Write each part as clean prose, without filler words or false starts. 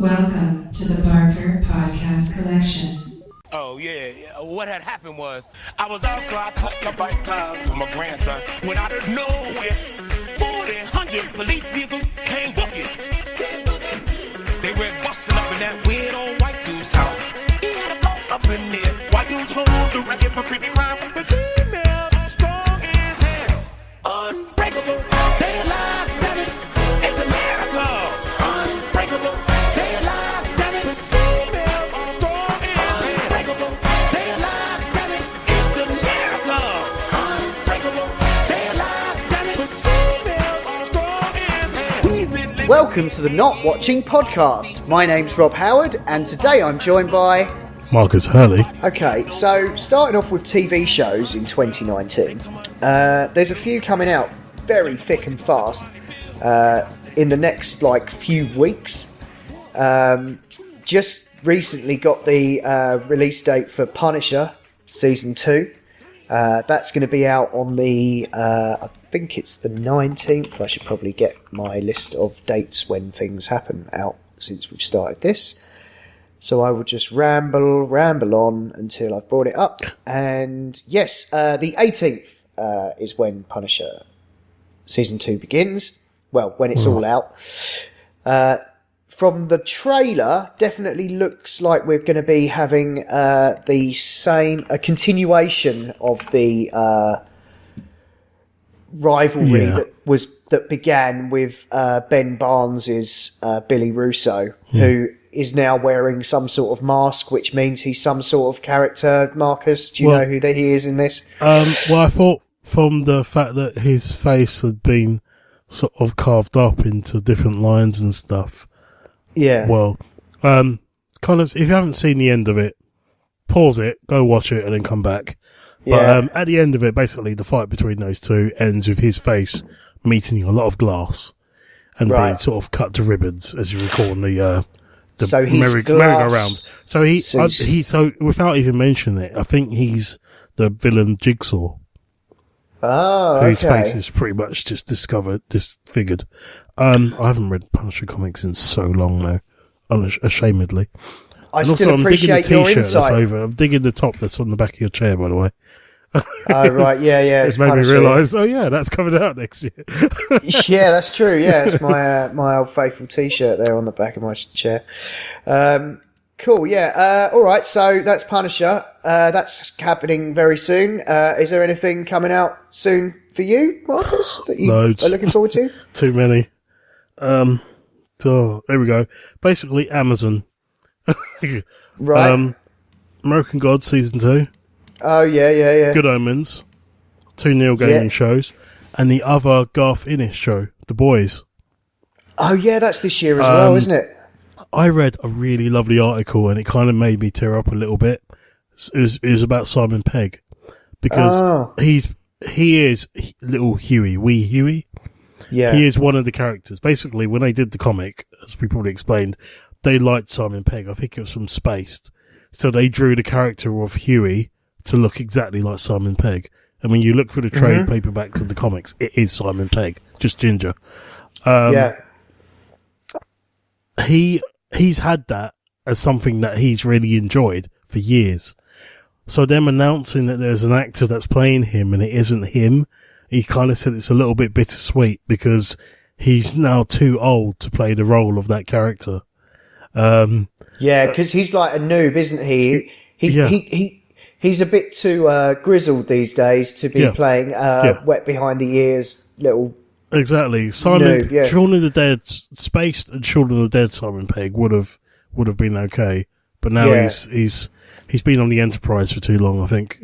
Welcome to the Barker Podcast Collection. Oh, yeah. What had happened was, I was outside cutting up bike tires with my grandson when out of nowhere, 100 police vehicles came booking. They were busting up in that weird old white dude's house. He had a gun up in there. White dudes hold the record for creepy crimes, but females strong as hell. Unbreakable, they alive, damn it. It's America. Unbreakable, they alive, damn it. But females strong as hell. Unbreakable, they alive, damn it. It's America. Unbreakable, they alive, damn it. But females strong as hell. Welcome to the Not Watching Podcast. My name's Rob Howard, and today I'm joined by Marcus Hurley. Okay, so starting off with TV shows in 2019, there's a few coming out very thick and fast in the next few weeks. Just recently got the release date for Punisher Season 2. That's going to be out on the, I think it's the 19th. I should probably get my list of dates when things happen out since we've started this. So I will just ramble on until I've brought it up. And yes, the 18th is when Punisher Season 2 begins. Well, when it's all out. From the trailer, definitely looks like we're going to be having a continuation of the rivalry that began with Ben Barnes' Billy Russo, who is now wearing some sort of mask, which means he's some sort of character. Marcus, do you know who he is in this? Well, I thought from the fact that his face had been sort of carved up into different lines and stuff. Yeah. Well, kind of, if you haven't seen the end of it, pause it, go watch it, and then come back. But at the end of it, basically, the fight between those two ends with his face meeting a lot of glass and being sort of cut to ribbons, as you recall in the merry-go-round. So without even mentioning it, I think he's the villain Jigsaw. Oh, whose face is pretty much just disfigured. I haven't read Punisher comics in so long now, unashamedly. I'm digging your insight. I'm digging the top that's on the back of your chair, by the way. Oh, right, yeah. It's made me realise, that's coming out next year. Yeah, that's true, yeah. It's my old faithful T-shirt there on the back of my chair. Cool, yeah. All right, so that's Punisher. That's happening very soon. Is there anything coming out soon for you, Marcus, that you are looking forward to? Too many. There we go. Basically, Amazon. Right. American Gods Season 2. Oh, yeah. Good Omens. 2 Neil Gaiman shows. And the other Garth Ennis show, The Boys. Oh, yeah, that's this year as well, isn't it? I read a really lovely article and it kind of made me tear up a little bit. It was about Simon Pegg. Because he is little Huey, wee Huey. Yeah. He is one of the characters. Basically, when they did the comic, as we probably explained, they liked Simon Pegg. I think it was from Spaced. So they drew the character of Huey to look exactly like Simon Pegg. And when you look for the trade paperbacks of the comics, it is Simon Pegg, just ginger. He's had that as something that he's really enjoyed for years. So them announcing that there's an actor that's playing him and it isn't him, he kind of said it's a little bit bittersweet because he's now too old to play the role of that character. Because he's like a noob, isn't he? He's a bit too grizzled these days to be playing wet behind the ears little. Exactly. Shaun of the Dead, Spaced and Shaun of the Dead Simon Pegg would have been okay. But now he's been on the Enterprise for too long, I think.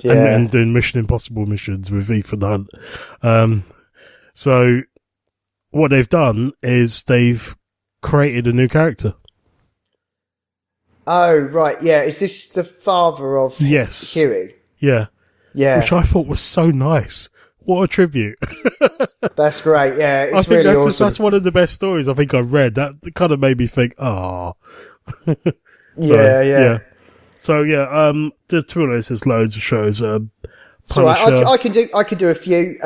And doing Mission Impossible missions with Ethan Hunt. So what they've done is they've created a new character. Oh, right, yeah. Is this the father of Huey? Yeah. Yeah. Which I thought was so nice. What a tribute. That's great, yeah. It's I think really awesome. That's one of the best stories I think I've read. That kind of made me think, Yeah. So, the two of those, there's loads of shows. So Punisher. I can do a few.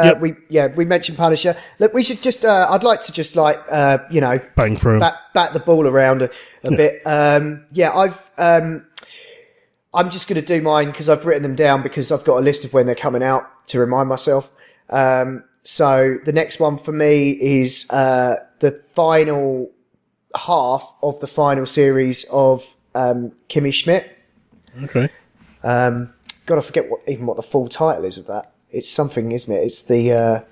Yep. We mentioned Punisher. Look, we should just. I'd like to just Bang through 'em. bat the ball around a bit. I'm just going to do mine because I've written them down because I've got a list of when they're coming out to remind myself. So the next one for me is the final half of the final series of Kimmy Schmidt. Okay. God, I forget what the full title is of that. It's something, isn't it? It's the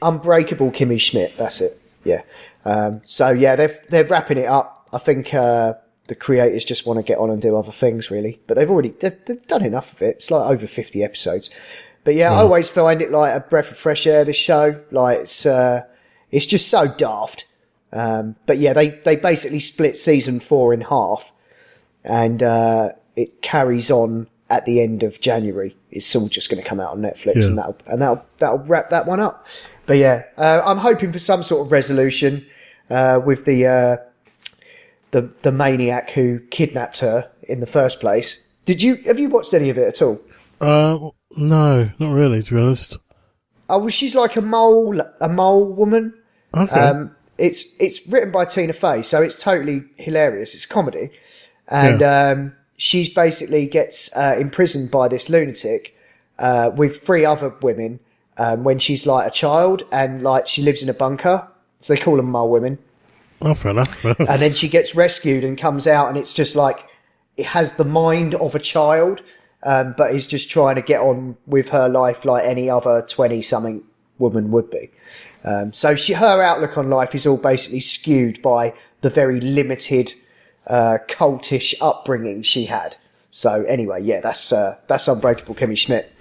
Unbreakable Kimmy Schmidt. That's it. Yeah. They're wrapping it up. I think the creators just want to get on and do other things, really. But they've done enough of it. It's like over 50 episodes. But yeah, I always find it like a breath of fresh air. This show, like it's just so daft. But yeah, they basically split season 4 in half, and it carries on at the end of January. It's all just going to come out on Netflix, and that'll wrap that one up. But yeah, I'm hoping for some sort of resolution with the maniac who kidnapped her in the first place. Have you watched any of it at all? No, not really, to be honest. Oh, well, she's like a mole woman. Okay. It's written by Tina Fey, so it's totally hilarious. It's comedy, and she's basically gets imprisoned by this lunatic with 3 other women when she's like a child, and like she lives in a bunker, so they call them mole women. Oh, fair enough. And then she gets rescued and comes out, and it's just like it has the mind of a child, but is just trying to get on with her life like any other 20-something woman would be. So her outlook on life is all basically skewed by the very limited cultish upbringing she had. So anyway, yeah, that's Unbreakable Kimmy Schmidt.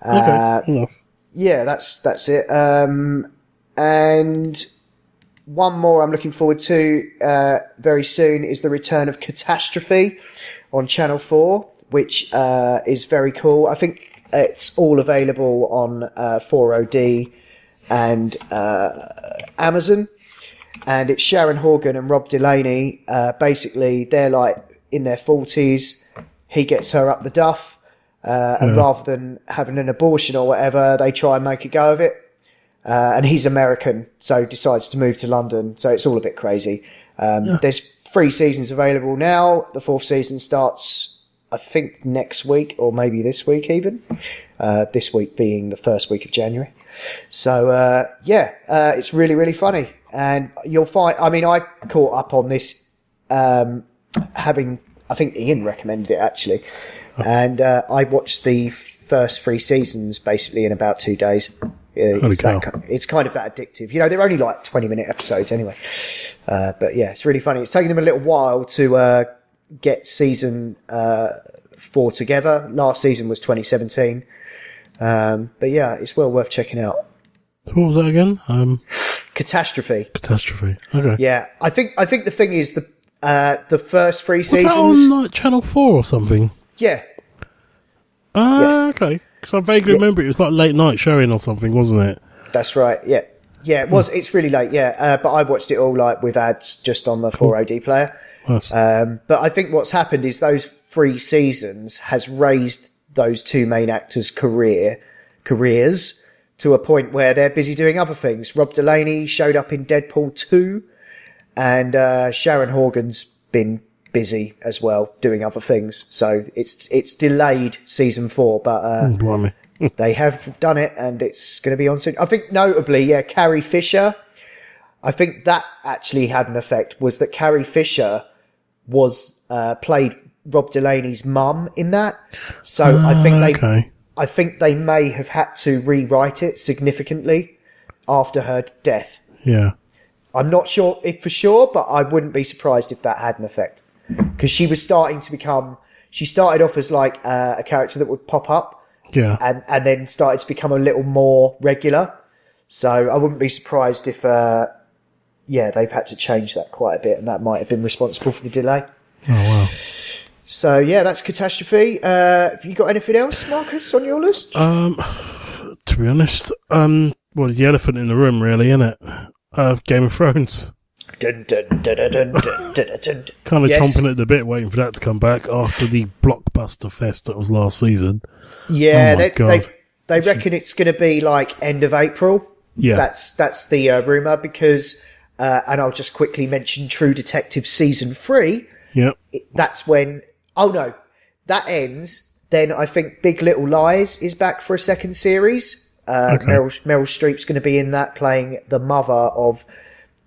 Okay. Yeah, that's it. And one more I'm looking forward to very soon is the return of Catastrophe on Channel 4, which is very cool. I think it's all available on 4OD and Amazon. And it's Sharon Horgan and Rob Delaney. Basically, they're like in their 40s. He gets her up the duff. And rather than having an abortion or whatever, they try and make a go of it. And he's American, so decides to move to London. So it's all a bit crazy. There's 3 seasons available now. The 4th season starts, I think, next week or maybe this week even. This week being the first week of January. So, it's really, really funny. And you'll find, I mean, I caught up on this I think Ian recommended it actually. And I watched the first 3 seasons basically in about 2 days. It's kind of that addictive. You know, they're only like 20-minute episodes anyway. But yeah, it's really funny. It's taken them a little while to get season 4 together. Last season was 2017. But yeah, it's well worth checking out. What was that again? Catastrophe. Okay. Yeah, I think the thing is the first 3 seasons. Was that on like Channel 4 or something? Yeah. Okay. Because I vaguely remember it was like late night showing or something, wasn't it? That's right. Yeah. Yeah, it was. It's really late. Yeah. But I watched it all like with ads just on the 4OD player. Nice. But I think what's happened is those 3 seasons has raised those 2 main actors' careers to a point where they're busy doing other things. Rob Delaney showed up in Deadpool 2, and Sharon Horgan's been busy as well doing other things. So it's delayed season 4, but Blimey. they have done it, and it's going to be on soon. I think notably, Carrie Fisher. I think that actually had an effect. Was that Carrie Fisher was played Rob Delaney's mum in that? So I think they may have had to rewrite it significantly after her death. Yeah. I'm not sure if for sure, but I wouldn't be surprised if that had an effect. Because she was starting to become... She started off as like a character that would pop up. Yeah. And then started to become a little more regular. So I wouldn't be surprised if... they've had to change that quite a bit, and that might have been responsible for the delay. Oh, wow. So, yeah, that's Catastrophe. Have you got anything else, Marcus, on your list? To be honest, the elephant in the room, really, innit? Game of Thrones. Dun, dun, dun, dun, dun, dun, dun, dun. Kind of chomping at the bit, waiting for that to come back after the blockbuster fest that was last season. Yeah, Oh my God. they reckon it's going to be like end of April. Yeah. That's the rumour because, and I'll just quickly mention True Detective Season 3. Yep. That's when, oh no, that ends. Then I think Big Little Lies is back for a second series. Okay. Meryl Streep's going to be in that, playing the mother of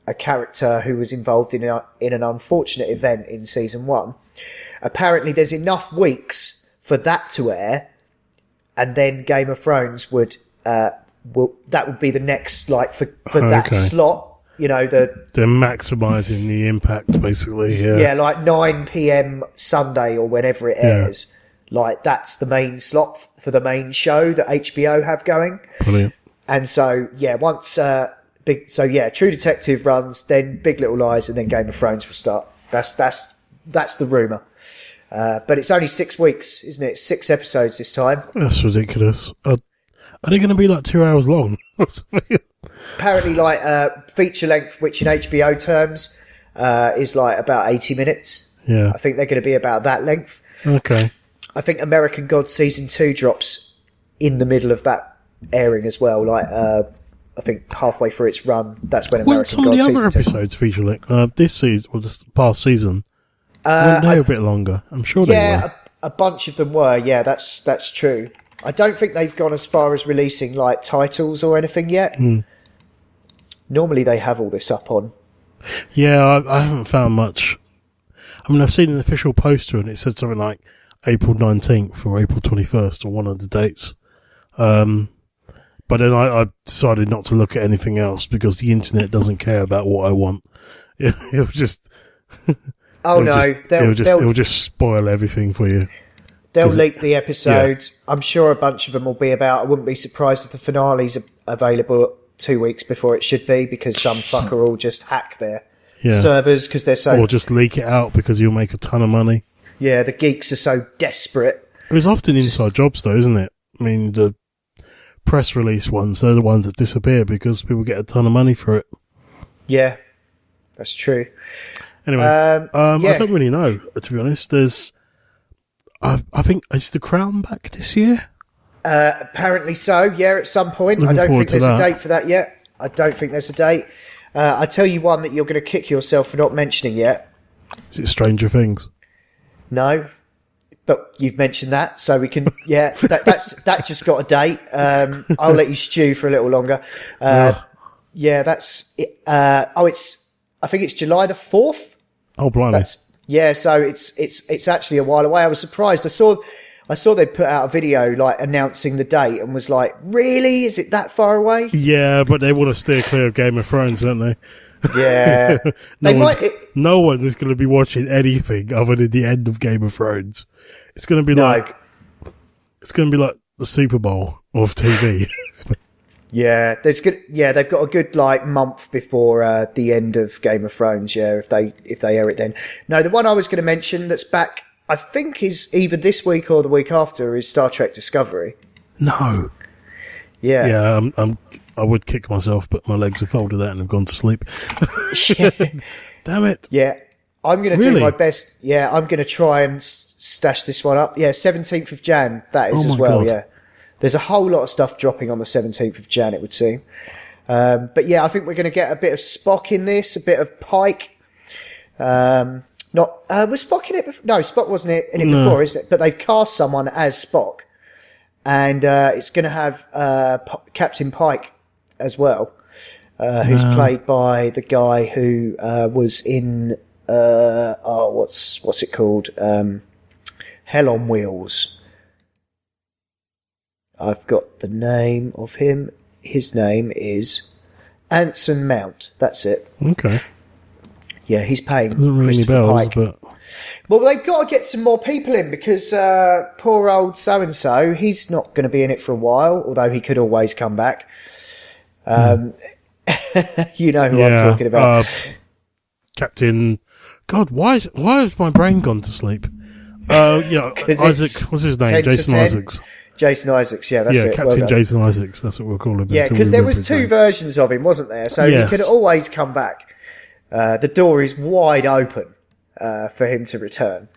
a character who was involved in an unfortunate event in season 1. Apparently, there's enough weeks for that to air, and then Game of Thrones would be the next, like, for that slot. You know, they're maximising the impact, basically. Yeah, like 9 p.m. Sunday or whenever it airs. Like, that's the main slot for the main show that HBO have going. Brilliant. And so, once True Detective runs, then Big Little Lies, and then Game of Thrones will start. That's the rumour. But it's only 6 weeks, isn't it? 6 episodes this time. That's ridiculous. Are they going to be like 2 hours long? Apparently, like feature length, which in HBO terms is like about 80 minutes. Yeah. I think they're going to be about that length. Okay. I think American Gods Season 2 drops in the middle of that airing as well. Like, I think halfway through its run, that's when American Gods Season 2... Some of the other episodes feature length. This season, or this past season, weren't they a bit longer? I'm sure they were. Yeah, a bunch of them were. Yeah, that's true. I don't think they've gone as far as releasing, like, titles or anything yet. Normally they have all this up on. Yeah, I haven't found much. I mean, I've seen an official poster and it said something like April 19th or April 21st or one of the dates. But then I decided not to look at anything else because the internet doesn't care about what I want. It'll just... It'll just spoil everything for you. They'll leak the episodes. Yeah. I'm sure a bunch of them will be about. I wouldn't be surprised if the finale's available 2 weeks before it should be because some fucker will just hack their servers because they're so... Or just leak it out because you'll make a ton of money. Yeah, the geeks are so desperate. It's often inside jobs though, isn't it? I mean, the press release ones, they're the ones that disappear because people get a ton of money for it. Yeah, that's true. Anyway, I don't really know, to be honest. I think, is The Crown back this year? Apparently so, yeah, at some point. I don't think there's a date for that yet. I tell you one that you're going to kick yourself for not mentioning yet. Is it Stranger Things? No, but you've mentioned that, so we can, that just got a date. I'll let you stew for a little longer. Yeah, that's it. I think it's July the 4th. Oh, blimey. So it's actually a while away. I was surprised. I saw they'd put out a video like announcing the date and was like, really? Is it that far away? Yeah, but they want to steer clear of Game of Thrones, don't they? Yeah. No one is going to be watching anything other than the end of Game of Thrones. It's going to be like the Super Bowl of TV. Yeah, they've got a good like month before the end of Game of Thrones. Yeah, if they air it then. No, the one I was going to mention that's back, I think, is either this week or the week after, is Star Trek Discovery. No. Yeah. Yeah, I would kick myself, but my legs are folded out and have gone to sleep. Damn it. Yeah, I'm going to do my best. Yeah, I'm going to try and stash this one up. Yeah, 17th of Jan, that is as well. God. Yeah. There's a whole lot of stuff dropping on the 17th of Jan, it would seem. But yeah, I think we're going to get a bit of Spock in this, a bit of Pike. Was Spock in it before? No, Spock wasn't in it before, isn't it? But they've cast someone as Spock. And it's going to have Captain Pike as well, who's played by the guy who was in, what's it called? Hell on Wheels. I've got the name of him. His name is Anson Mount. That's it. Okay. Yeah, he's paying Doesn't ring any bells, Pike. But... Well, they've got to get some more people in because poor old so-and-so, he's not going to be in it for a while, although he could always come back. You know who I'm talking about. Captain... God, why has my brain gone to sleep? Isaac, what's his name? Jason Isaacs. Jason Isaacs, yeah, that's it. Yeah, Captain Jason Isaacs, that's what we'll call him. Yeah, because there was two versions of him, wasn't there? So he could always come back. The door is wide open for him to return.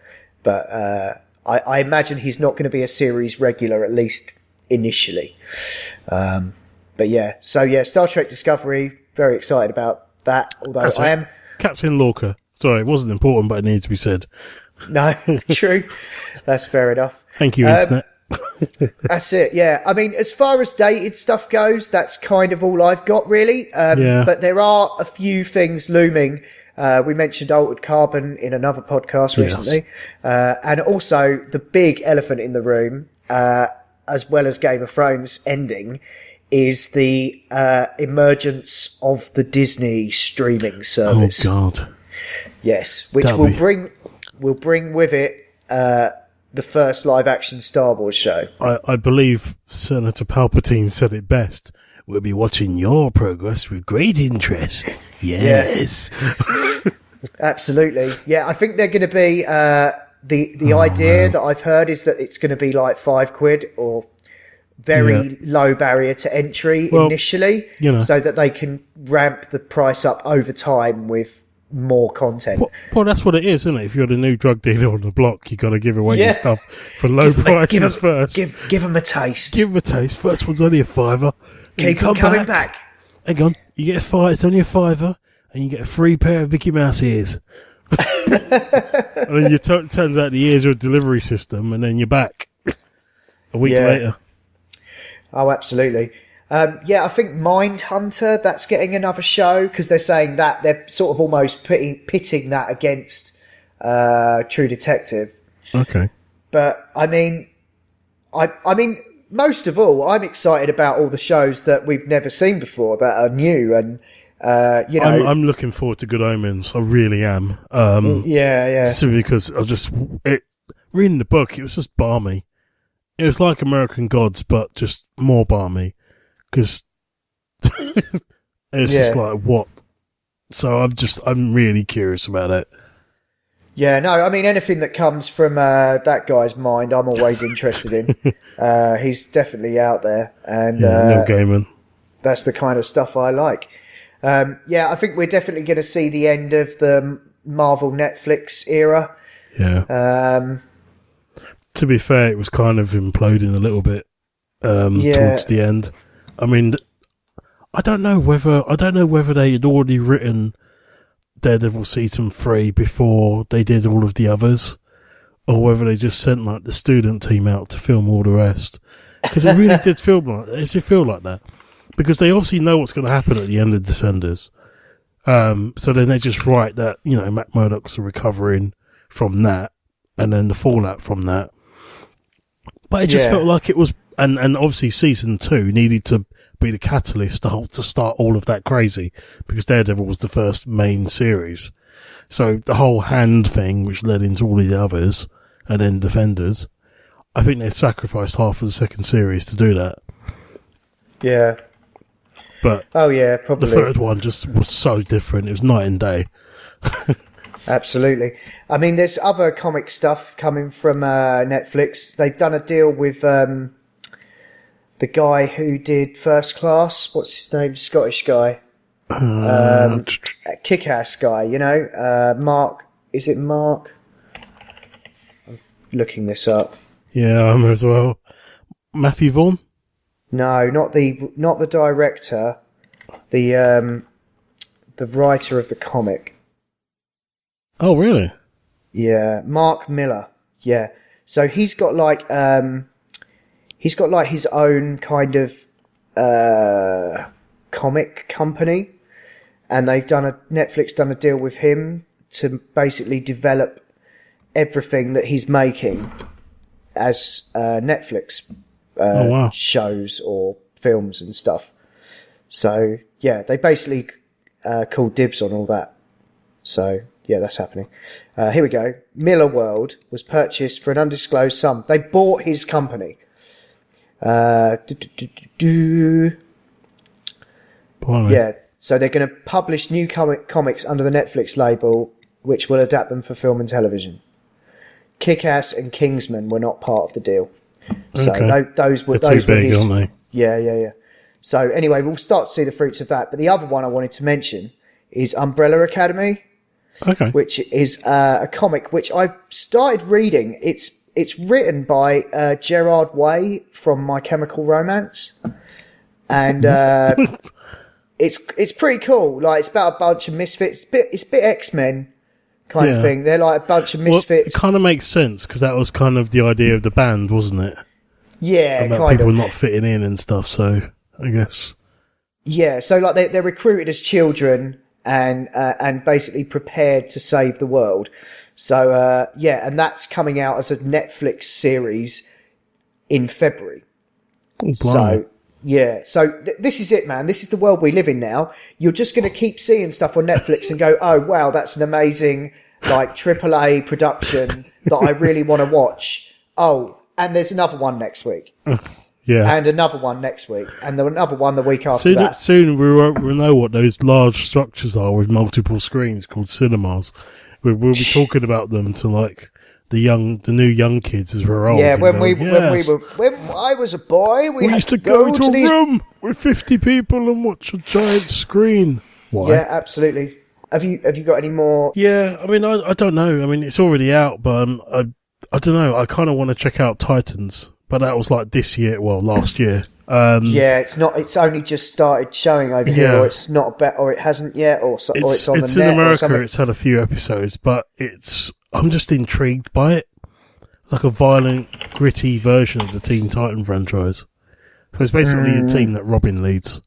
But I imagine he's not going to be a series regular, at least initially. But yeah, so yeah, Star Trek Discovery, very excited about that. Although That's I it. am... Captain Lorca. Sorry, it wasn't important, but it needs to be said. No, true. That's fair enough. Thank you, Internet. That's it, yeah. I mean, as far as dated stuff goes, that's kind of all I've got, really. Yeah. But there are a few things looming. We mentioned Altered Carbon in another podcast recently. And also the big elephant in the room, as well as Game of Thrones ending, is the emergence of the Disney streaming service. Oh, God. Yes, which will bring with it the first live-action Star Wars show. I believe Senator Palpatine said it best. We'll be watching your progress with great interest. Yes. Yeah. Absolutely. Yeah, I think they're going to be... the idea that I've heard is that it's going to be like £5 or very low barrier to entry initially, so that they can ramp the price up over time with more content. Well, that's what it is, isn't it? If you're the new drug dealer on the block, you got to give away your stuff for low prices first. Give them a taste. Give them a taste. First one's only £5. Keep them coming back. Hang on. You get it's only £5, and you get a free pair of Mickey Mouse ears. And then turns out the ears are a delivery system, and then you're back a week later. Oh, absolutely. I think Mindhunter, that's getting another show, because they're saying that they're sort of almost pitting that against True Detective. Okay. But I mean, most of all, I'm excited about all the shows that we've never seen before that are new, and I'm looking forward to Good Omens. I really am. Simply because reading the book, it was just balmy. It was like American Gods, but just more balmy. Because it's just like, what? So I'm really curious about it. Yeah, no, I mean, anything that comes from that guy's mind, I'm always interested in. He's definitely out there. And Neil Gaiman. That's the kind of stuff I like. I think we're definitely going to see the end of the Marvel Netflix era. Yeah. To be fair, it was kind of imploding a little bit towards the end. I mean, I don't know whether they had already written Daredevil season 3 before they did all of the others, or whether they just sent like the student team out to film all the rest. Because it really did feel like that. Because they obviously know what's going to happen at the end of Defenders. So then they just write that, Matt Murdock's recovering from that, and then the fallout from that. But it just felt like it was, and obviously season 2 needed to be the catalyst to start all of that crazy, because Daredevil was the first main series. So the whole Hand thing, which led into all of the others, and then Defenders, I think they sacrificed half of the second series to do that. Yeah. But probably. The third one just was so different. It was night and day. Absolutely. I mean, there's other comic stuff coming from Netflix. They've done a deal with the guy who did First Class. What's his name? Scottish guy. Kick-Ass guy, Mark. Is it Mark? I'm looking this up. Yeah, I'm as well. Matthew Vaughn? No, not the director. The writer of the comic. Oh, really? Yeah, Mark Miller. Yeah, so he's got like his own kind of comic company, and Netflix done a deal with him to basically develop everything that he's making as Netflix shows or films and stuff. So yeah, they basically called dibs on all that. So yeah, that's happening. Here we go. Miller World was purchased for an undisclosed sum. They bought his company. Yeah, so they're going to publish new comics under the Netflix label, which will adapt them for film and television. Kick-Ass and Kingsman were not part of the deal. So those were too big, aren't they? Yeah. So anyway, we'll start to see the fruits of that. But the other one I wanted to mention is Umbrella Academy, which is a comic which I started reading. It's it's written by Gerard Way from My Chemical Romance, and it's pretty cool. Like, it's about a bunch of misfits. It's a bit X-Men kind of thing. They're like a bunch of misfits. It kind of makes sense because that was kind of the idea of the band, wasn't it? Yeah, about people not fitting in and stuff. So I guess. Yeah, so like they're recruited as children and basically prepared to save the world. So and that's coming out as a Netflix series in February. Oh, so this is it, man. This is the world we live in now. You're just going to keep seeing stuff on Netflix and go, oh wow, that's an amazing like AAA production that I really want to watch. Oh, and there's another one next week. Yeah. And another one next week. And another one the week after that. Soon we'll know what those large structures are with multiple screens called cinemas. We'll be talking about them to like the new young kids as we're old. Yeah, when I was a boy, we used to go to a room with 50 people and watch a giant screen. Why? Yeah, absolutely. Have you got any more? Yeah, I mean, I don't know. I mean, it's already out, but I don't know. I kind of want to check out Titans. But that was like last year. It's not. It's only just started showing over here, or it's not or it hasn't yet, or it's on the net. It's in America. It's had a few episodes, but I'm just intrigued by it, like a violent, gritty version of the Teen Titan franchise. So it's basically a team that Robin leads.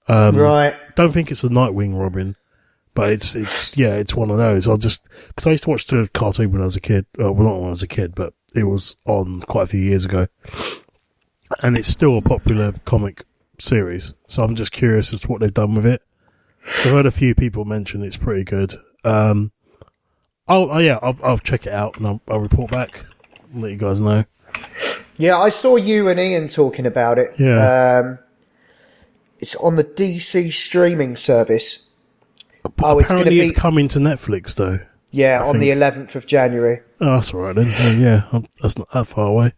Right. Don't think it's a Nightwing Robin, but it's one of those. Because I used to watch the cartoon when I was a kid. Well, not when I was a kid, but it was on quite a few years ago. And it's still a popular comic series. So I'm just curious as to what they've done with it. So I've heard a few people mention it's pretty good. I'll check it out and I'll report back and let you guys know. Yeah, I saw you and Ian talking about it. Yeah. It's on the DC streaming service. Apparently it's coming to Netflix though. Yeah, on the 11th of January. Oh, that's all right then. Yeah, that's not that far away.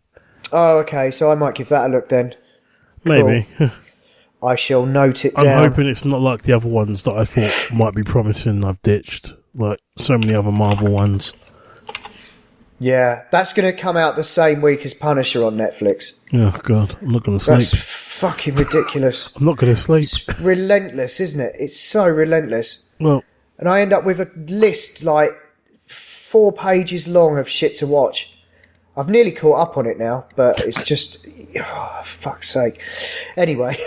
Oh, okay. So I might give that a look then. Maybe. Cool. I shall note it down. I'm hoping it's not like the other ones that I thought might be promising I've ditched. Like so many other Marvel ones. Yeah, that's going to come out the same week as Punisher on Netflix. Oh, God. I'm not going to sleep. That's fucking ridiculous. I'm not going to sleep. It's relentless, isn't it? It's so relentless. Well... And I end up with a list like 4 pages long of shit to watch. I've nearly caught up on it now, but it's just, fuck's sake. Anyway,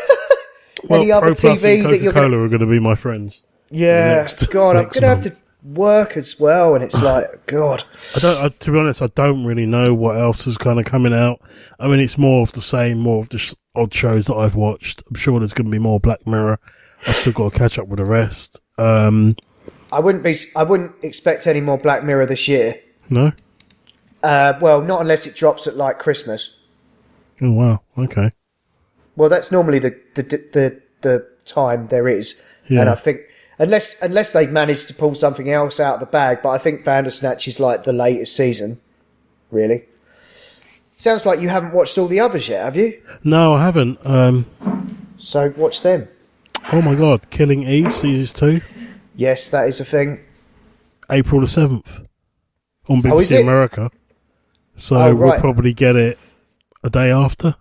any other TV that you're Coca-Cola are going to be my friends. Yeah, God, I'm going to have to work as well, and it's like, God. To be honest, I don't really know what else is kind of coming out. I mean, it's more of the same, more of the odd shows that I've watched. I'm sure there's going to be more Black Mirror. I've still got to catch up with the rest. I wouldn't expect any more Black Mirror this year. No? Well, not unless it drops at like Christmas. Oh wow, okay. Well, that's normally the time there is. Yeah. And I think unless they've managed to pull something else out of the bag, but I think Bandersnatch is like the latest season. Really? Sounds like you haven't watched all the others yet, have you? No, I haven't. So watch them. Oh my God, Killing Eve season 2. Yes, that is a thing. April the 7th on BBC America. So we'll probably get it a day after.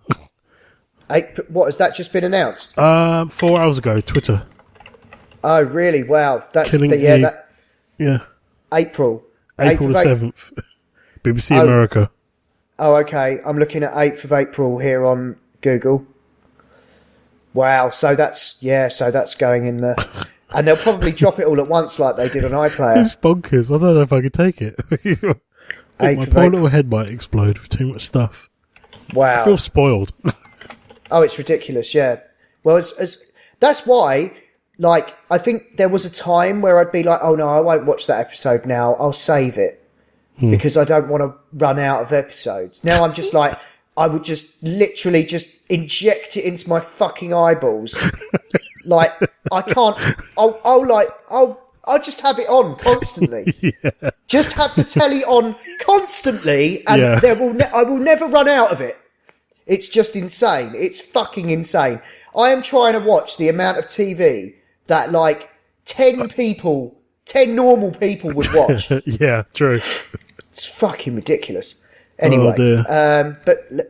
What, has that just been announced? 4 hours ago, Twitter. Oh, really? Wow. That's Killing Eve. Yeah. April the 7th. BBC America. Oh, okay. I'm looking at 8th of April here on Google. Wow. So that's going in the... And they'll probably drop it all at once like they did on iPlayer. It's bonkers. I don't know if I could take it. My poor little head might explode with too much stuff. Wow. I feel spoiled. Oh, it's ridiculous, yeah. Well, that's why, like, I think there was a time where I'd be like, oh no, I won't watch that episode now. I'll save it. Because I don't want to run out of episodes. Now I'm just like... I would just literally just inject it into my fucking eyeballs. Like, I can't, I'll just have it on constantly. Yeah. Just have the telly on constantly and I will never run out of it. It's just insane. It's fucking insane. I am trying to watch the amount of TV that like 10 normal people would watch. Yeah, true. It's fucking ridiculous. Anyway, dear.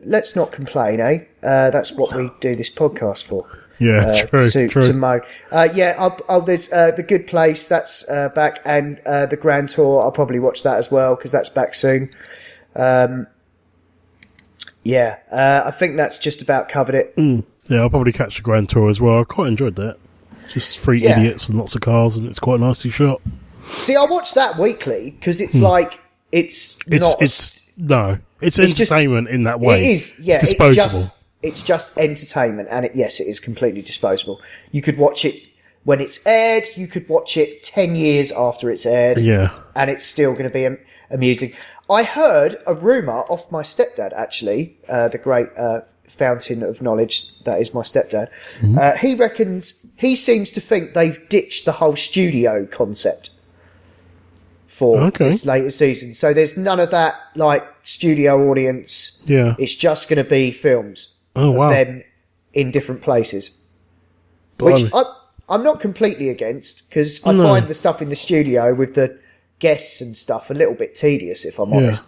let's not complain, eh? That's what we do this podcast for. Yeah, true. To moan. There's The Good Place, that's back, and the Grand Tour, I'll probably watch that as well, because that's back soon. I think that's just about covered it. Yeah, I'll probably catch the Grand Tour as well. I quite enjoyed that. Just three idiots and lots of cars, and it's quite nicely shot. See, I watch that weekly, because it's like, it's entertainment in that way. It is, yeah. It's disposable. It's just entertainment, and it is completely disposable. You could watch it when it's aired, you could watch it 10 years after it's aired, and it's still going to be amusing. I heard a rumour off my stepdad, actually, the great fountain of knowledge that is my stepdad. He seems to think they've ditched the whole studio concept for this latest season. So there's none of that, like, studio audience. Yeah. It's just going to be films of them in different places. Blimey. Which I'm not completely against, because I find the stuff in the studio with the guests and stuff a little bit tedious, if I'm honest.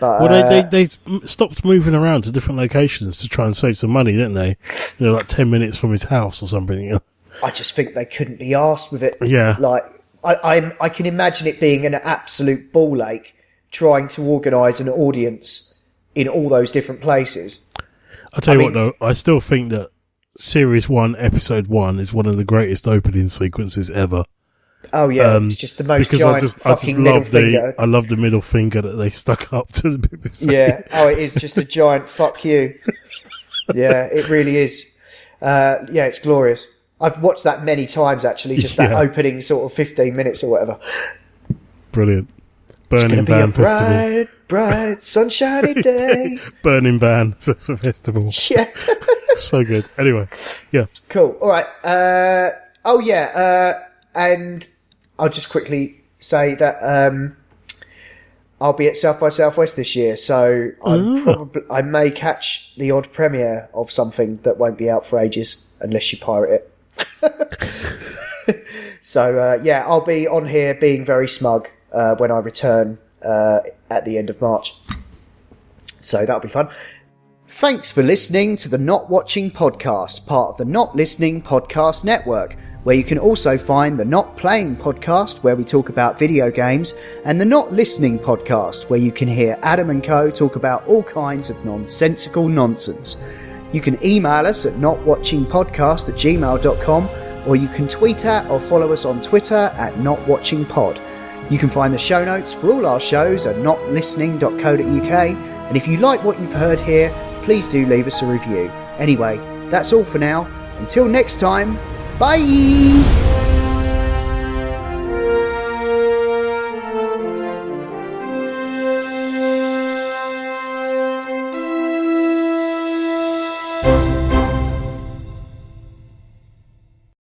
But, they stopped moving around to different locations to try and save some money, didn't they? You know, like 10 minutes from his house or something. You know? I just think they couldn't be arsed with it. Yeah. Like, I can imagine it being an absolute ball ache trying to organise an audience in all those different places. I'll tell you what, though, I still think that Series 1, Episode 1 is one of the greatest opening sequences ever. Oh, yeah, it's just the most giant fucking middle finger. I love the middle finger that they stuck up to the BBC. Yeah, it is just a giant fuck you. Yeah, it really is. It's glorious. I've watched that many times, actually, just that opening sort of 15 minutes or whatever. Brilliant. Burning Van Festival. Bright, sunshiny day. Burning Van Festival. Yeah. So good. Anyway, yeah. Cool. All right. And I'll just quickly say that I'll be at South by Southwest this year, so I may catch the odd premiere of something that won't be out for ages, unless you pirate it. So, I'll be on here being very smug when I return at the end of March. So that'll be fun. Thanks for listening to the Not Watching Podcast, part of the Not Listening Podcast Network, where you can also find the Not Playing Podcast, where we talk about video games, and the Not Listening Podcast, where you can hear Adam and Co. talk about all kinds of nonsensical nonsense. You can email us at notwatchingpodcast@gmail.com, or you can tweet at or follow us on Twitter at notwatchingpod. You can find the show notes for all our shows at notlistening.co.uk, and if you like what you've heard here, please do leave us a review. Anyway, that's all for now. Until next time, bye!